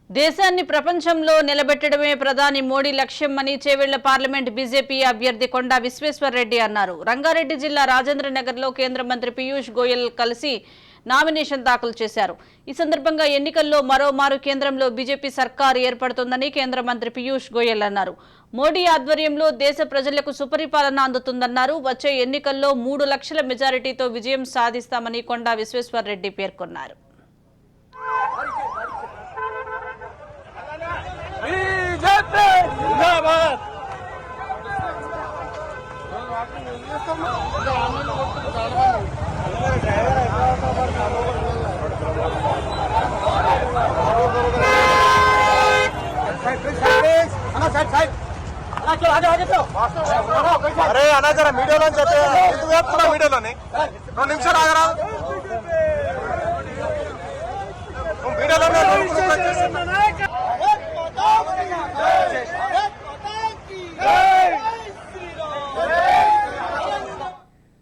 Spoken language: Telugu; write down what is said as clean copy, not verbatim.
దేశాన్ని ప్రపంచంలో నిలబెట్టడమే ప్రధాని మోడీ లక్ష్యమని చేవెళ్ల పార్లమెంట్ బీజేపీ అభ్యర్థి కొండా విశ్వేశ్వర్రెడ్డి అన్నారు. రంగారెడ్డి జిల్లా రాజేంద్రనగర్లో కేంద్ర మంత్రి పీయూష్ గోయల్ కలిసి నామినేషన్ దాఖలు చేశారు. ఈ సందర్భంగా ఎన్నికల్లో మరోమారు కేంద్రంలో బీజేపీ సర్కారు ఏర్పడుతుందని కేంద్ర మంత్రి పీయూష్ గోయల్ అన్నారు. మోడీ ఆధ్వర్యంలో దేశ ప్రజలకు సుపరిపాలన అందుతుందన్నారు. వచ్చే ఎన్నికల్లో 3 లక్షల మెజారిటీతో విజయం సాధిస్తామని కొండా విశ్వేశ్వర్రెడ్డి పేర్కొన్నారు. अरे आना जरा मीडिया मीडिया 2 निमिषाలు ఆగరా मीडिया